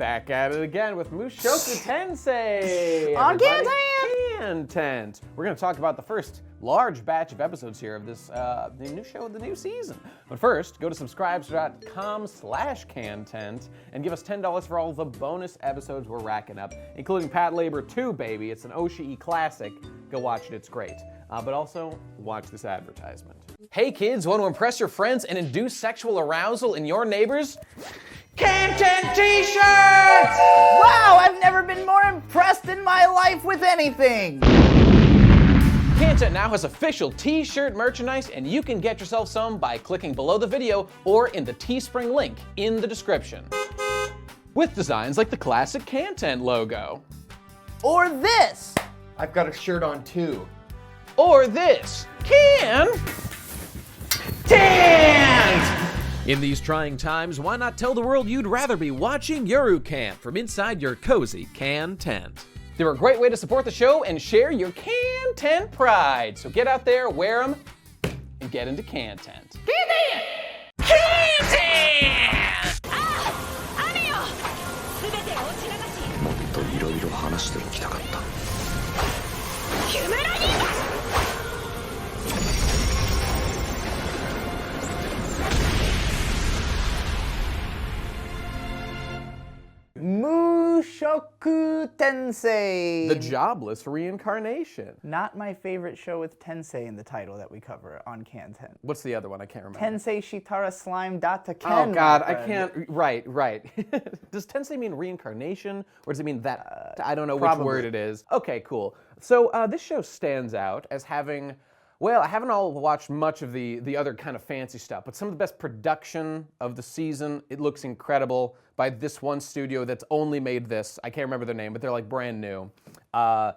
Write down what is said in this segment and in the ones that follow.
Back at it again with Mushoku Tensei! On KHANTEHNT! We're going to talk about the first large batch of episodes here of this the new show of the new season. But first, go to subscribes.com/KHANTEHNT and give us $10 for all the bonus episodes we're racking up, including Patlabor 2, baby. It's an Oshii classic. Go watch it, it's great. But also, watch this advertisement. Hey kids, want to impress your friends and induce sexual arousal in your neighbors? KHANTEHNT t-shirts! Wow, I've never been more impressed in my life with anything! KHANTEHNT now has official t-shirt merchandise, and you can get yourself some by clicking below the video or in the Teespring link in the description. With designs like the classic KHANTEHNT logo. Or this! I've got a shirt on too. Or this. KHANTEHNT! In these trying times, why not tell the world you'd rather be watching Eurocant from inside your cozy can tent? They're a great way to support the show and share your can tent pride. So get out there, wear them, and get into can tent. Can tent! もっといろいろ話しておきたかった。 Mushoku Tensei! The jobless reincarnation. Not my favorite show with Tensei in the title that we cover on KHANTEHNT. What's the other one? I can't remember. Tensei Shitara Slime Data Ken. Oh God, I can't. Right. Does Tensei mean reincarnation, or does it mean that? I don't know probably. which word it is. Okay, cool. So this show stands out as having, well, I haven't all watched much of the other kind of fancy stuff, but some of the best production of the season. It looks incredible by this one studio that's only made this. I can't remember their name, but they're like brand new. I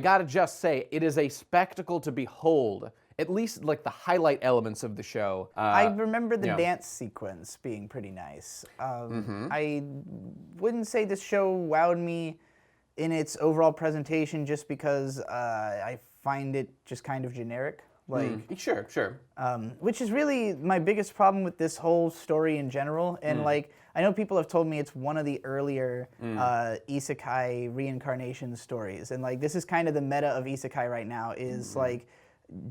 gotta just say, it is a spectacle to behold. At least like the highlight elements of the show. I remember the dance sequence being pretty nice. I wouldn't say this show wowed me in its overall presentation just because I find it just kind of generic. Like, Sure. which is really my biggest problem with this whole story in general. And like, I know people have told me it's one of the earlier Isekai reincarnation stories. And like, this is kind of the meta of Isekai right now is like,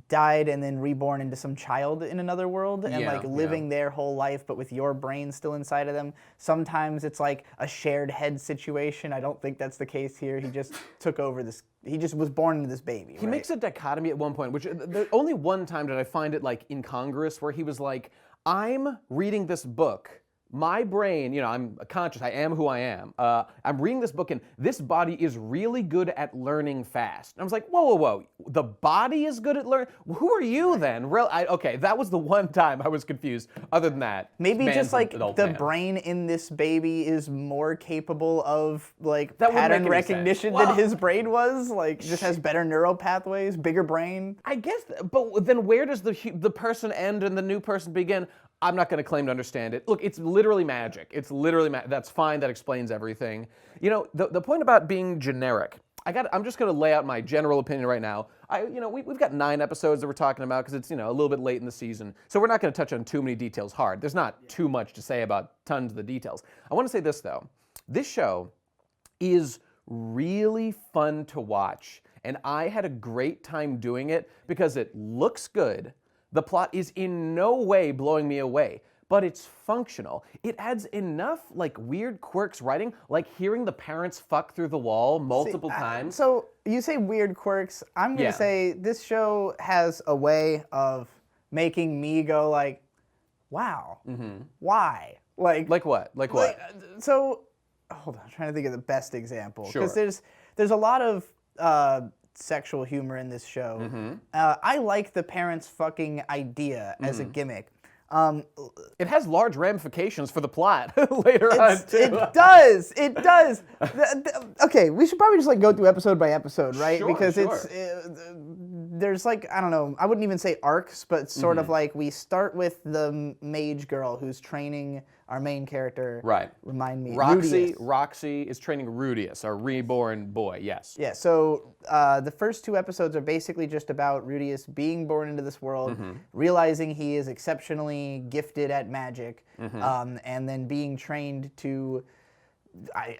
died and then reborn into some child in another world and like living their whole life but with your brain still inside of them. Sometimes it's like a shared head situation. I don't think that's the case here. He just took over this, he just was born into this baby. He makes a dichotomy at one point, which only one time did I find it like incongruous, where he was like, I'm reading this book. My brain, you know, I'm conscious, I am who I am. I'm reading this book and this body is really good at learning fast. And I was like, whoa. The body is good at learning? Who are you then? Okay, that was the one time I was confused. Other than that, maybe just like the man. brain in this baby is more capable of like That wouldn't pattern make any recognition sense. than his brain was. Like just has better neural pathways, bigger brain. I guess, but then where does the person end and the new person begin? I'm not going to claim to understand it. Look, it's literally magic. It's literally that's fine. That explains everything. You know, the point about being generic. I'm just going to lay out my general opinion right now. We've got 9 episodes that we're talking about because it's a little bit late in the season, so we're not going to touch on too many details hard. There's not too much to say about tons of the details. I want to say this though. This show is really fun to watch, and I had a great time doing it because it looks good. The plot is in no way blowing me away, but it's functional. It adds enough like weird quirks writing, like hearing the parents fuck through the wall multiple times. So you say weird quirks. I'm gonna say this show has a way of making me go like, wow, why? Like what? Like what? So hold on, I'm trying to think of the best example. Sure. Because there's a lot of sexual humor in this show. I like the parents fucking idea as a gimmick. It has large ramifications for the plot later on too. It does. Okay, we should probably just like go through episode by episode, right? Sure, because sure. there's like, I don't know, I wouldn't even say arcs, but sort of like we start with the mage girl who's training our main character. Right. Remind me. Roxy. Rude-to-the-Eus. Roxy is training Rude-to-the-Eus, our reborn boy. Yes. Yeah, so the first 2 episodes are basically just about Rude-to-the-Eus being born into this world, realizing he is exceptionally gifted at magic, and then being trained to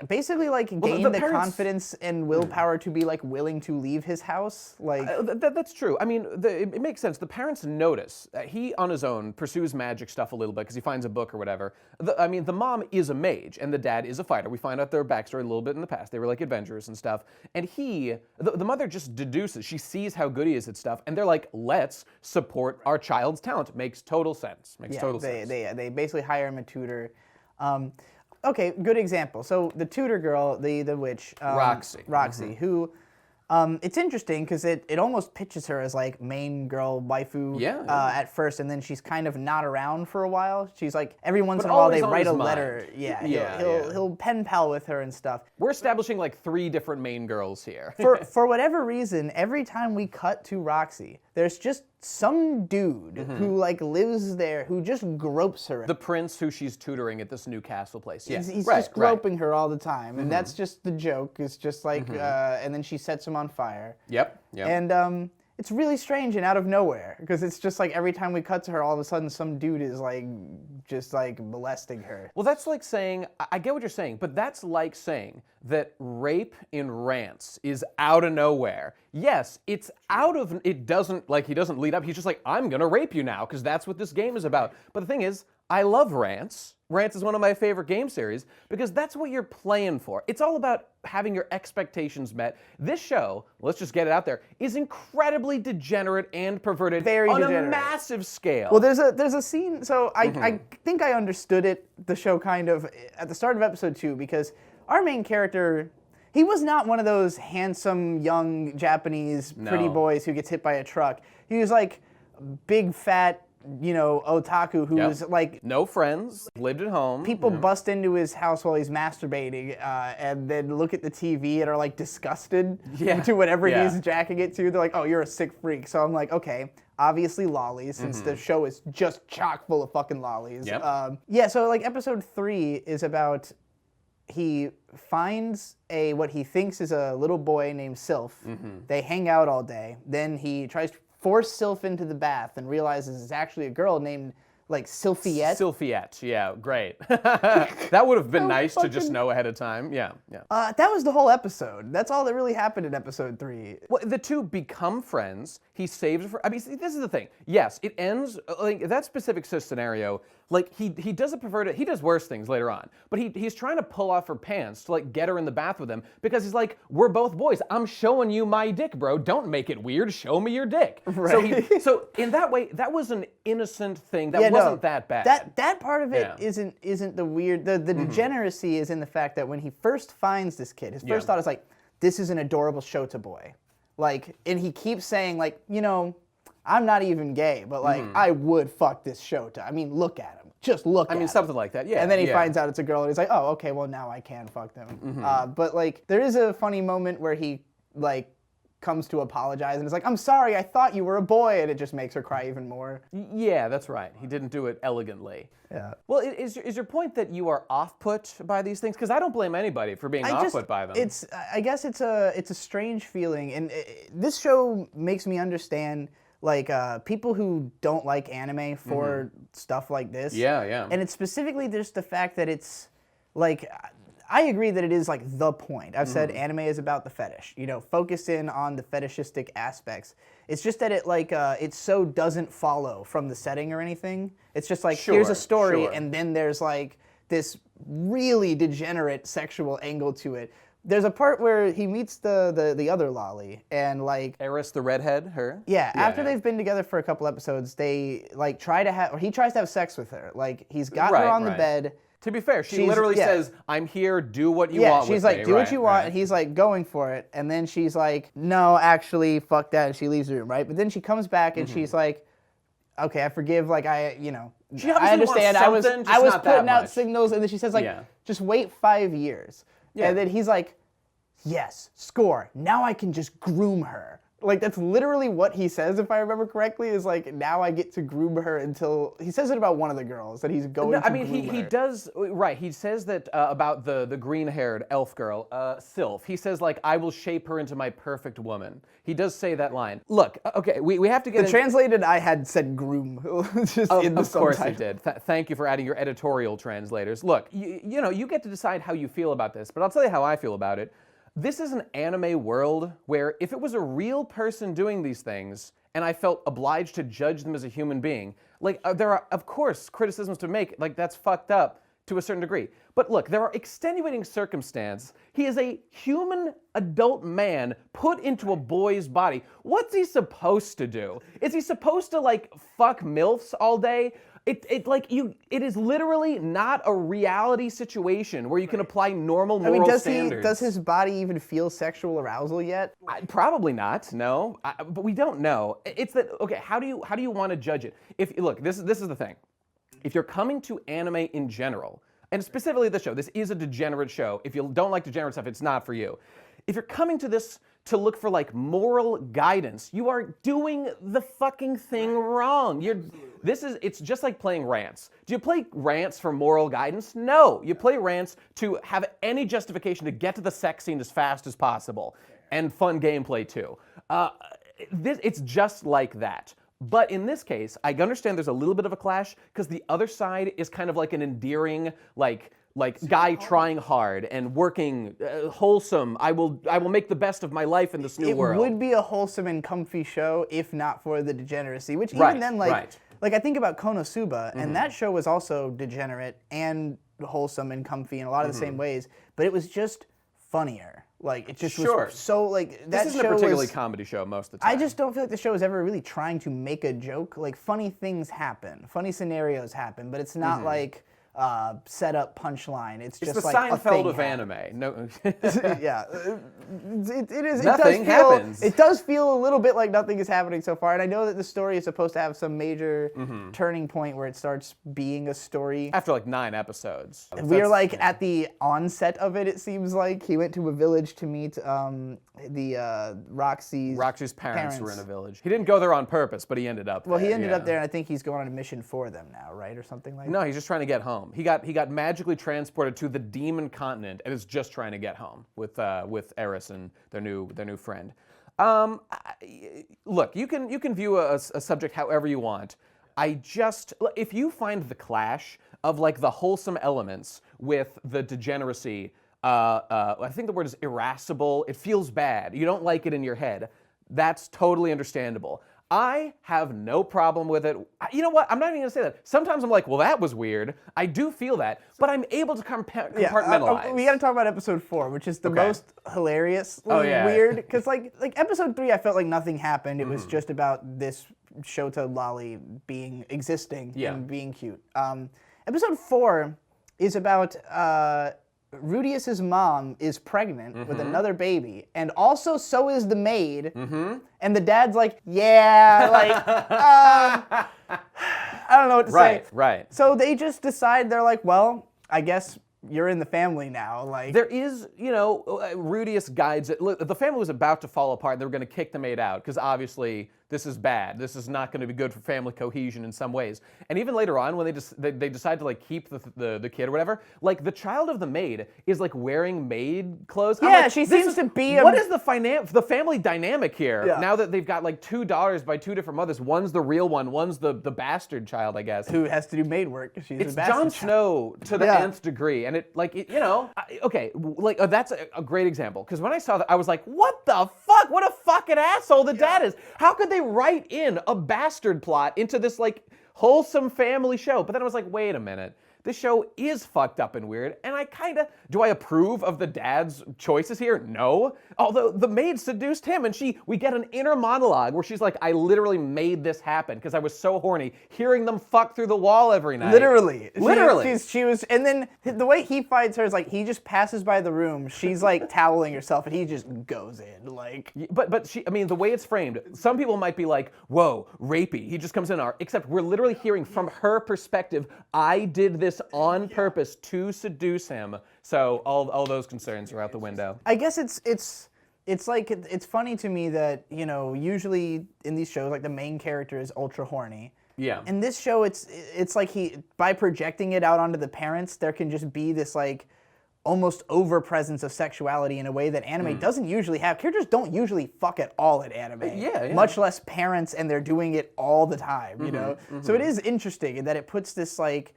basically like the gain the parents- confidence and willpower to be like willing to leave his house. Like That's true. I mean, it makes sense. The parents notice that he, on his own, pursues magic stuff a little bit because he finds a book or whatever. The mom is a mage and the dad is a fighter. We find out their backstory a little bit in the past. They were like adventurers and stuff. And the mother just deduces. She sees how good he is at stuff, and they're like, let's support our child's talent. Makes total sense. Makes total sense. They basically hire him a tutor. Okay, good example. So the tutor girl, the witch, Roxy. Who, it's interesting because it almost pitches her as like main girl waifu at first, and then she's kind of not around for a while. She's like every once in a while they always on write a his letter. mind. He'll pen pal with her and stuff. We're establishing like 3 different main girls here. For whatever reason, every time we cut to Roxy, there's just some dude who like lives there who just gropes her. The prince who she's tutoring at this new castle place. Yeah, He's just groping her all the time, and that's just the joke. It's just like, and then she sets him on fire. Yep. And it's really strange and out of nowhere because it's just like every time we cut to her, all of a sudden some dude is like just like molesting her. Well, that's like saying, I get what you're saying, but that's like saying that rape in rants is out of nowhere. Yes, it's out of, it doesn't, like he doesn't lead up, he's just like, I'm gonna rape you now, because that's what this game is about. But the thing is, I love rants. Rants is one of my favorite game series because that's what you're playing for. It's all about having your expectations met. This show, let's just get it out there, is incredibly degenerate and perverted on a massive scale. Well, there's a scene, so I think I understood it, the show kind of, at the start of episode 2, because our main character, he was not one of those handsome, young, Japanese, pretty boys who gets hit by a truck. He was like big, fat, otaku who was like... No friends, lived at home. People bust into his house while he's masturbating and then look at the TV and are like disgusted to whatever he's jacking it to. They're like, oh, you're a sick freak. So I'm like, okay, obviously lollies, since the show is just chock full of fucking lollies. Yep. So like episode 3 is about... He finds what he thinks is a little boy named Sylph. They hang out all day. Then he tries to force Sylph into the bath and realizes it's actually a girl named like Sylphiette. Sylphiette, yeah, great. That would have been nice to just know ahead of time. Yeah. That was the whole episode. That's all that really happened in episode 3. Well, the two become friends. He saves her. I mean, see, this is the thing. Yes, it ends like that specific scenario. Like he does a perverted. He does worse things later on. But he's trying to pull off her pants to like get her in the bath with him because he's like, we're both boys. I'm showing you my dick, bro. Don't make it weird. Show me your dick. Right. So in that way, that was an innocent thing. That wasn't that bad. That part of it isn't the weird. The degeneracy is in the fact that when he first finds this kid, his first thought is like, this is an adorable Shota boy. Like, and he keeps saying like, I'm not even gay, but like, I would fuck this Shota. I mean, look at him. Just look at him. Something like that, yeah. And then he finds out it's a girl, and he's like, oh, okay, well, now I can fuck them. But like, there is a funny moment where he like comes to apologize, and it's like, I'm sorry, I thought you were a boy, and it just makes her cry even more. Yeah, that's right. He didn't do it elegantly. Yeah. Well, is your point that you are off-put by these things? Because I don't blame anybody for being off-put by them. I guess it's a strange feeling, and this show makes me understand like people who don't like anime for stuff like this. Yeah. And it's specifically just the fact that it's like, I agree that it is like the point. I've said anime is about the fetish, focus in on the fetishistic aspects. It's just that it like, it so doesn't follow from the setting or anything. It's just like, here's a story and then there's like this really degenerate sexual angle to it. There's a part where he meets the other lolly and like... Eris, the redhead, her? Yeah, after they've been together for a couple episodes, they like try to have... Or he tries to have sex with her. Like, he's got her on the bed. To be fair, she literally says, I'm here, do what you want with me. Yeah, she's like, do what you want, and he's like going for it. And then she's like, no, actually, fuck that, and she leaves the room, right? But then she comes back and she's like, okay, I forgive, like, I understand, I was putting out signals, and then she says like, just wait 5 years. Yeah. And then he's like, yes, score. Now I can just groom her. Like, that's literally what he says, if I remember correctly, is like, now I get to groom her until... He says it about one of the girls, that he's going to groom he her. does, right, he says that about the green-haired elf girl, Sylph. He says, like, I will shape her into my perfect woman. He does say that line. Look, okay, we have to get... The translated I had said groom, just in the Of course subtitle. he did. Thank you for adding your editorial translators. Look, you know, you get to decide how you feel about this, but I'll tell you how I feel about it. This is an anime world where if it was a real person doing these things and I felt obliged to judge them as a human being, like there are, of course, criticisms to make, like that's fucked up to a certain degree. But look, there are extenuating circumstances. He is a human adult man put into a boy's body. What's he supposed to do? Is he supposed to like fuck MILFs all day? It is literally not a reality situation where you can apply normal moral standards. Does his body even feel sexual arousal yet? Probably not. No, but we don't know. It's that okay. How do you want to judge it? Look, this is the thing. If you're coming to anime in general, and specifically the show, this is a degenerate show. If you don't like degenerate stuff, it's not for you. If you're coming to this to look for like moral guidance, you are doing the fucking thing wrong. It's just like playing rants. Do you play rants for moral guidance? No. You play rants to have any justification to get to the sex scene as fast as possible. And fun gameplay too. It's just like that. But in this case, I understand there's a little bit of a clash because the other side is kind of like an endearing, like guy trying hard and working wholesome. I will make the best of my life in this new world. It would be a wholesome and comfy show if not for the degeneracy, which even then, like I think about Konosuba, and that show was also degenerate and wholesome and comfy in a lot of the same ways, but it was just funnier. Like, it just was so, like, that This isn't a particularly comedy show most of the time. I just don't feel like the show is ever really trying to make a joke. Like, funny things happen, funny scenarios happen, but it's not like set up punchline. It's just the like Seinfeld of anime. No, yeah, it is. Nothing happens. It does feel a little bit like nothing is happening so far, and I know that the story is supposed to have some major turning point where it starts being a story. After like 9 episodes. We're like at the onset of it. It seems like he went to a village to meet Roxy's parents were in a village. He didn't go there on purpose, but he ended up there. Well, he ended up there, and I think he's going on a mission for them now, right, or something like that. No, he's just trying to get home. He got magically transported to the demon continent and is just trying to get home with Eris and their new friend. Look, you can view a subject however you want. If you find the clash of like the wholesome elements with the degeneracy, I think the word is irascible. It feels bad. You don't like it in your head. That's totally understandable. I have no problem with it. You know what? I'm not even going to say that. Sometimes I'm like, well, that was weird. I do feel that, but I'm able to compartmentalize. We got to talk about episode 4, which is the most hilarious, weird. Because like episode 3, I felt like nothing happened. It was just about this Shota lolly existing and being cute. Episode 4 is about Rude-to-the-Eus' mom is pregnant with another baby, and also so is the maid. And the dad's like, yeah, like, I don't know what to say. Right. So they just decide, they're like, well, I guess you're in the family now. Like, there is, Rude-to-the-Eus guides it. Look, the family was about to fall apart, and they were going to kick the maid out because obviously this is bad. This is not going to be good for family cohesion in some ways. And even later on, when they decide to like keep the kid or whatever, like the child of the maid is like wearing maid clothes. Yeah, like, she seems to be. What is the family dynamic here? Yeah. Now that they've got like 2 daughters by 2 different mothers, one's the real one, one's the bastard child, I guess. Who has to do maid work? It's Jon Snow to the nth degree, and that's a great example. Because when I saw that, I was like, what the fuck? What a fucking asshole the dad is. How could they write in a bastard plot into this like wholesome family show? But then I was like, wait a minute. This show is fucked up and weird, and do I approve of the dad's choices here? No. Although the maid seduced him, and we get an inner monologue where she's like, I literally made this happen because I was so horny hearing them fuck through the wall every night. Literally. She was, and then the way he fights her is like, he just passes by the room, she's like toweling herself, and he just goes in, like. But the way it's framed, some people might be like, whoa, rapey, he just comes in, except we're literally hearing from her perspective, I did this on purpose to seduce him. So all those concerns are out the window. I guess it's it's like it's funny to me that usually in these shows like the main character is ultra horny. Yeah. In this show, it's like by projecting it out onto the parents, there can just be this like almost over presence of sexuality in a way that anime doesn't usually have. Characters don't usually fuck at all at anime. Yeah. Much less parents, and they're doing it all the time. You know. So it is interesting in that it puts this like.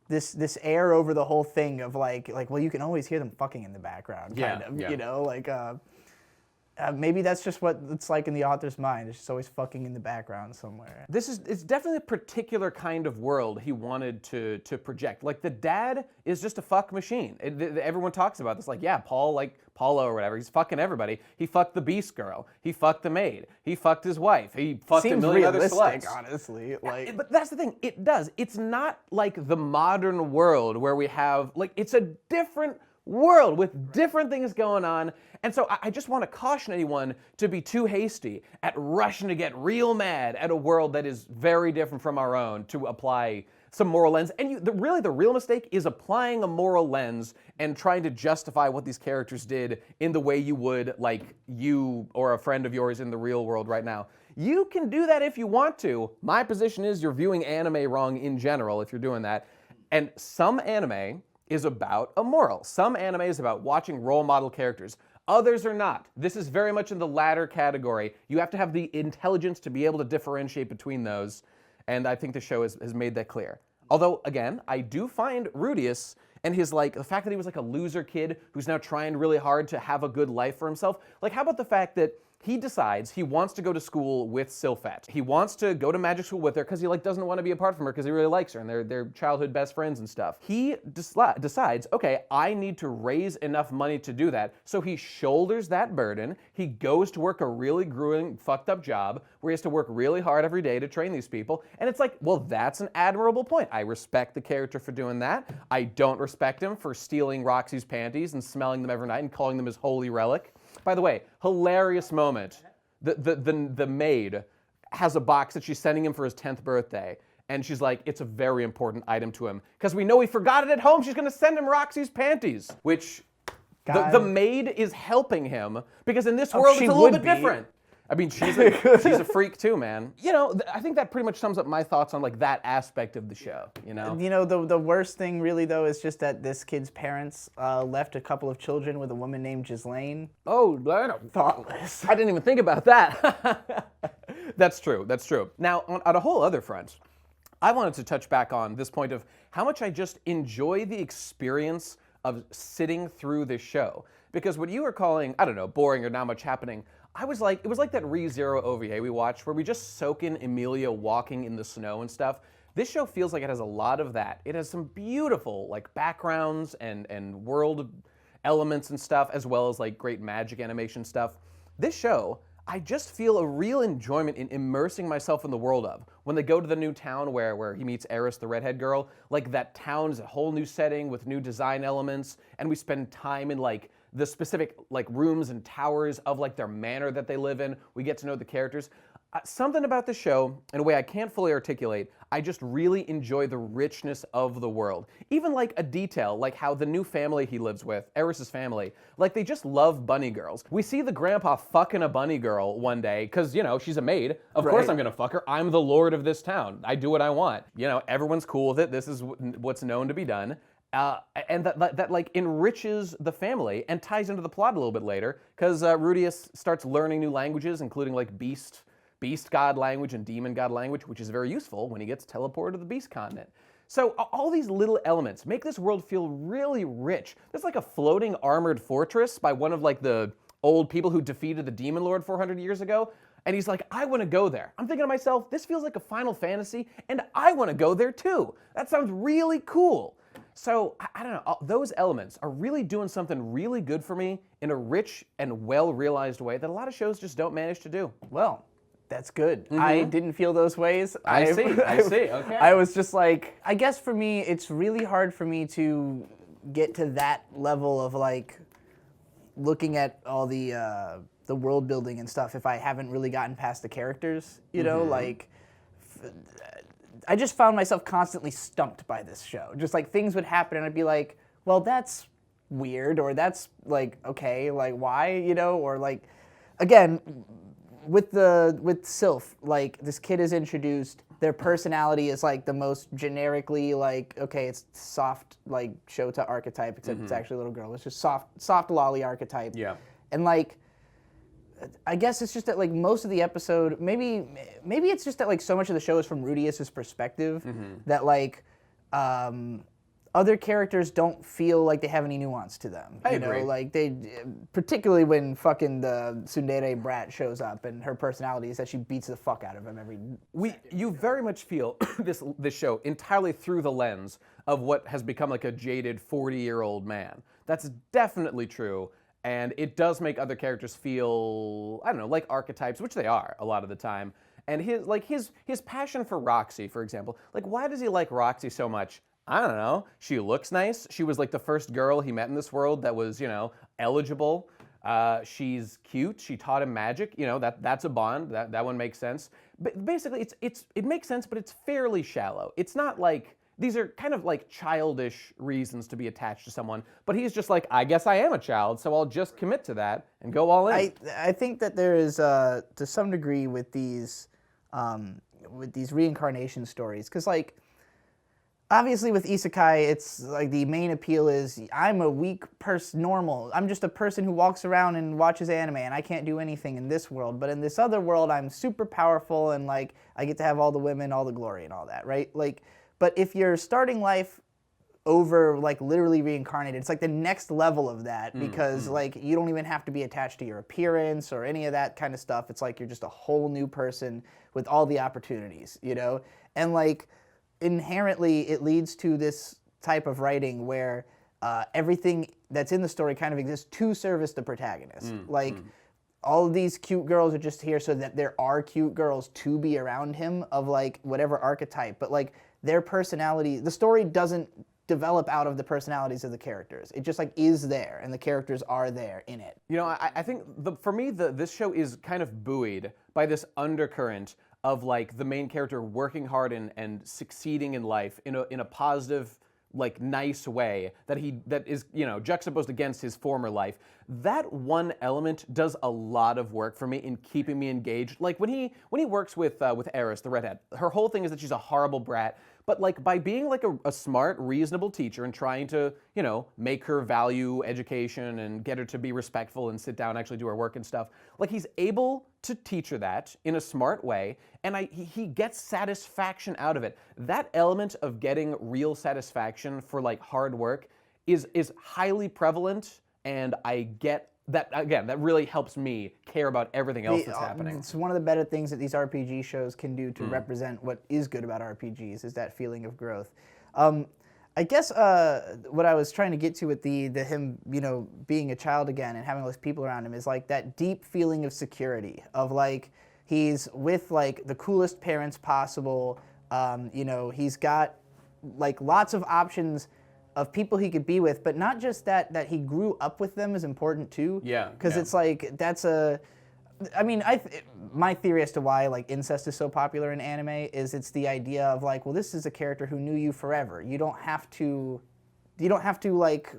This air over the whole thing of like well, you can always hear them fucking in the background, kind of, like maybe that's just what it's like in the author's mind. It's just always fucking in the background somewhere. It's definitely a particular kind of world he wanted to project. Like the dad is just a fuck machine. Everyone talks about this. Like, yeah, Paulo or whatever. He's fucking everybody. He fucked the Beast Girl. He fucked the maid. He fucked his wife. He fucked a million other sluts. Honestly. Like, but that's the thing. It does. It's not like the modern world where we have it's a different world with different things going on. And so I just want to caution anyone to be too hasty at rushing to get real mad at a world that is very different from our own to apply some moral lens. And the real mistake is applying a moral lens and trying to justify what these characters did in the way you would like you or a friend of yours in the real world right now. You can do that if you want to. My position is you're viewing anime wrong in general if you're doing that. And some anime is about a moral. Some anime is about watching role model characters. Others are not. This is very much in the latter category. You have to have the intelligence to be able to differentiate between those, and I think the show has made that clear. Although, again, I do find Rude-to-the-Eus and his, the fact that he was like a loser kid who's now trying really hard to have a good life for himself. Like, how about the fact that he decides he wants to go to school with Sylphet. He wants to go to magic school with her because he doesn't want to be apart from her because he really likes her and they're childhood best friends and stuff. He decides, okay, I need to raise enough money to do that. So he shoulders that burden. He goes to work a really grueling, fucked up job where he has to work really hard every day to train these people. And it's like, well, that's an admirable point. I respect the character for doing that. I don't respect him for stealing Roxy's panties and smelling them every night and calling them his holy relic. By the way, hilarious moment. The maid has a box that she's sending him for his 10th birthday. And she's like, it's a very important item to him. Because we know he forgot it at home. She's going to send him Roxy's panties. Which the maid is helping him. Because in this world, it's a little bit different. I mean, she's a freak too, man. I think that pretty much sums up my thoughts on that aspect of the show, the worst thing really though is just that this kid's parents left a couple of children with a woman named Ghislaine. Oh, thoughtless. I didn't even think about that. That's true. Now, on a whole other front, I wanted to touch back on this point of how much I just enjoy the experience of sitting through this show. Because what you were calling, I don't know, boring or not much happening, it was like that ReZero OVA we watched where we just soak in Emilia walking in the snow and stuff. This show feels like it has a lot of that. It has some beautiful backgrounds and world elements and stuff, as well as great magic animation stuff. This show, I just feel a real enjoyment in immersing myself in the world of. When they go to the new town where he meets Eris, the redhead girl, that town is a whole new setting with new design elements, and we spend time in the specific rooms and towers of their manor that they live in. We get to know the characters. Something about the show, in a way I can't fully articulate, I just really enjoy the richness of the world. Even a detail, how the new family he lives with, Eris's family, they just love bunny girls. We see the grandpa fucking a bunny girl one day, because, she's a maid. Of course I'm gonna fuck her. I'm the lord of this town. I do what I want. Everyone's cool with it. This is what's known to be done. And that enriches the family and ties into the plot a little bit later, because Rude-to-the-Eus starts learning new languages, including beast god language and demon god language, which is very useful when he gets teleported to the beast continent. So all these little elements make this world feel really rich. There's a floating armored fortress by one of the old people who defeated the demon lord 400 years ago. And he's like, I want to go there. I'm thinking to myself, this feels like a Final Fantasy, and I want to go there too. That sounds really cool. So, I don't know, those elements are really doing something really good for me in a rich and well-realized way that a lot of shows just don't manage to do. Well, that's good. I didn't feel those ways. I see, okay. I was just I guess for me, it's really hard for me to get to that level of looking at all the world building and stuff if I haven't really gotten past the characters, I just found myself constantly stumped by this show. Just things would happen and I'd be like, well, that's weird, or that's like okay, like why, you know, or like again with Sylph, like this kid is introduced, their personality is like the most generically like okay, it's soft like Shota archetype, except it's actually a little girl. It's just soft lolly archetype. Yeah. And like I guess it's just that like most of the episode, maybe it's just that like so much of the show is from Rude-to-the-Eus' perspective that like other characters don't feel like they have any nuance to them. I you agree. know, like they, particularly when fucking the tsundere brat shows up and her personality is that she beats the fuck out of him every. You very much feel this show entirely through the lens of what has become like a jaded 40-year-old man. That's definitely true, and it does make other characters feel, I don't know, like archetypes, which they are a lot of the time. And his passion for Roxy, for example, like why does he like Roxy so much? I don't know. She looks nice. She was like the first girl he met in this world that was, you know, eligible. She's cute. She taught him magic. You know, that's a bond. That one makes sense. But basically, it makes sense, but it's fairly shallow. It's not like these are kind of like childish reasons to be attached to someone. But he's just like, I guess I am a child, so I'll just commit to that and go all in. I think that there is to some degree with these reincarnation stories, because like. Obviously, with Isekai, it's like the main appeal is I'm a weak person, normal. I'm just a person who walks around and watches anime, and I can't do anything in this world. But in this other world, I'm super powerful, and like I get to have all the women, all the glory, and all that, right? Like, but if you're starting life over like literally reincarnated, it's like the next level of that because like you don't even have to be attached to your appearance or any of that kind of stuff. It's like you're just a whole new person with all the opportunities, you know, and like. Inherently, it leads to this type of writing where everything that's in the story kind of exists to service the protagonist. All of these cute girls are just here so that there are cute girls to be around him of like whatever archetype, but like their personality, the story doesn't develop out of the personalities of the characters. It just like is there, and the characters are there in it. You know, I think for me, this show is kind of buoyed by this undercurrent of like the main character working hard and succeeding in life in a positive, like nice way that is, you know, juxtaposed against his former life. That one element does a lot of work for me in keeping me engaged. Like when he works with Eris, the redhead, her whole thing is that she's a horrible brat. But like by being like a smart, reasonable teacher and trying to, you know, make her value education and get her to be respectful and sit down and actually do her work and stuff, like he's able to teach her that in a smart way, and he gets satisfaction out of it. That element of getting real satisfaction for like hard work is highly prevalent, and I get that, again, that really helps me care about everything else that's happening. It's one of the better things that these RPG shows can do to represent what is good about RPGs, is that feeling of growth. I guess what I was trying to get to with the him, you know, being a child again and having all these people around him is like that deep feeling of security, of like he's with like the coolest parents possible. You know, he's got like lots of options of people he could be with, but not just that he grew up with them is important too. Yeah. Because it's like, that's I mean, my theory as to why like incest is so popular in anime is it's the idea of like, well, this is a character who knew you forever. You don't have to like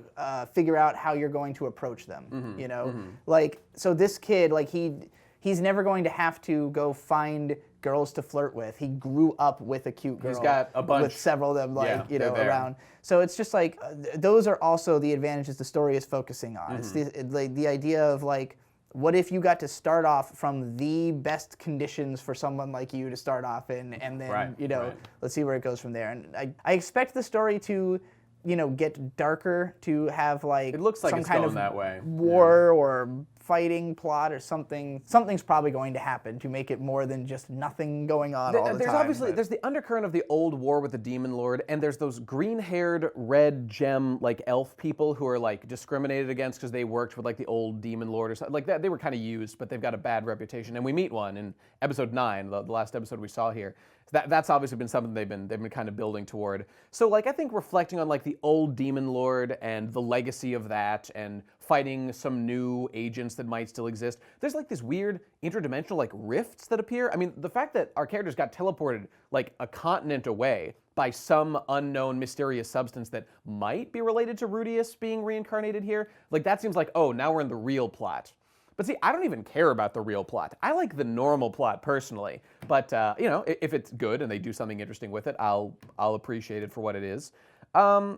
figure out how you're going to approach them, you know? Like, so this kid, like he's never going to have to go find girls to flirt with. He grew up with a cute girl. He's got a bunch. With several of them, like, Yeah, you know, they're there. around. So it's just like, those are also the advantages the story is focusing on. It's the idea of like, what if you got to start off from the best conditions for someone like you to start off in, and then, you know, let's see where it goes from there. And I expect the story to, you know, get darker, to have like It looks like some it's kind going of that way. war or fighting plot or something. Something's probably going to happen to make it more than just nothing going on all the There's time. obviously there's the undercurrent of the old war with the demon lord, and there's those green-haired, red gem like elf people who are like discriminated against because they worked with like the old demon lord or something like that. They were kind of used, but they've got a bad reputation. And we meet one in episode 9, the last episode we saw here. That's obviously been something they've been kind of building toward. So like I think reflecting on like the old Demon Lord and the legacy of that, and fighting some new agents that might still exist. There's like this weird interdimensional like rifts that appear. I mean, the fact that our characters got teleported like a continent away by some unknown mysterious substance that might be related to Rude-to-the-Eus being reincarnated here, like that seems like, oh, now we're in the real plot. But see, I don't even care about the real plot. I like the normal plot personally. But you know, if it's good and they do something interesting with it, I'll appreciate it for what it is. I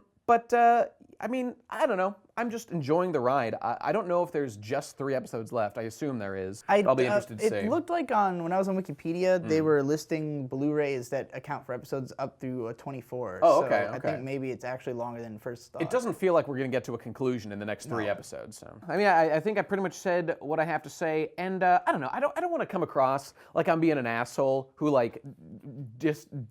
mean, I don't know. I'm just enjoying the ride. I don't know if there's just 3 episodes left. I assume there is. I'll be interested to see. It looked like when I was on Wikipedia, they were listing Blu-rays that account for episodes up through 24. Oh, okay, so I think maybe it's actually longer than first thought. It doesn't feel like we're going to get to a conclusion in the next 3 episodes. So. I mean, I think I pretty much said what I have to say, and I don't know. I don't want to come across like I'm being an asshole who like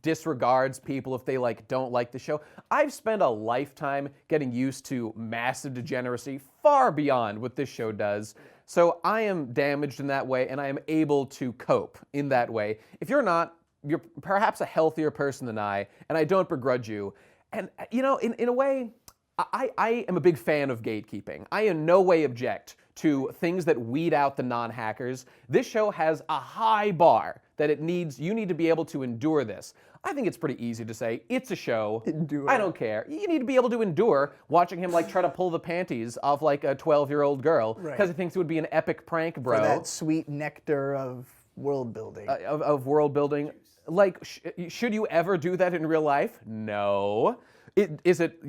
disregards people if they like don't like the show. I've spent a lifetime getting used to massive degeneracy far beyond what this show does. So I am damaged in that way, and I am able to cope in that way. If you're not, you're perhaps a healthier person than I, and I don't begrudge you. And, you know, in a way, I am a big fan of gatekeeping. I in no way object to things that weed out the non-hackers. This show has a high bar that you need to be able to endure this. I think it's pretty easy to say, it's a show. Endure. I don't care. You need to be able to endure watching him like try to pull the panties off like a 12-year-old girl because he thinks it would be an epic prank, bro. For that sweet nectar of world building. Of world building. Like, should you ever do that in real life? No. Does it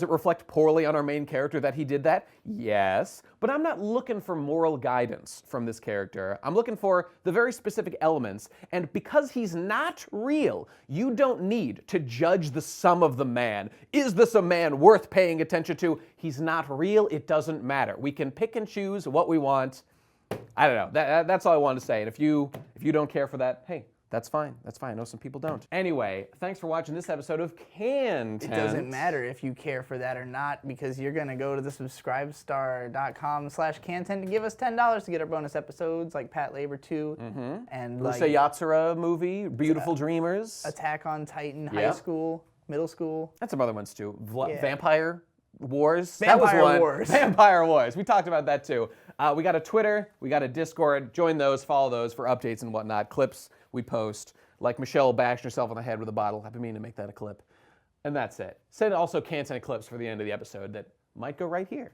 reflect poorly on our main character that he did that? Yes. But I'm not looking for moral guidance from this character. I'm looking for the very specific elements. And because he's not real, you don't need to judge the sum of the man. Is this a man worth paying attention to? He's not real. It doesn't matter. We can pick and choose what we want. I don't know. That's all I wanted to say. And if you don't care for that, hey, that's fine. That's fine. I know some people don't. Anyway, thanks for watching this episode of KHANTEHNT. It doesn't matter if you care for that or not, because you're going to go to the subscribestar.com/KHANTEHNT to give us $10 to get our bonus episodes like Patlabor 2 and like Yatsura movie, Beautiful Dreamers, Attack on Titan, High School, Middle School. And some other ones too. Vampire Wars. Wars. Vampire Wars. We talked about that too. We got a Twitter, we got a Discord. Join those, follow those for updates and whatnot. Clips we post, like Michelle bashing herself on the head with a bottle. I've been meaning to make that a clip. And that's it. Send also KHANTEHNT clips for the end of the episode that might go right here.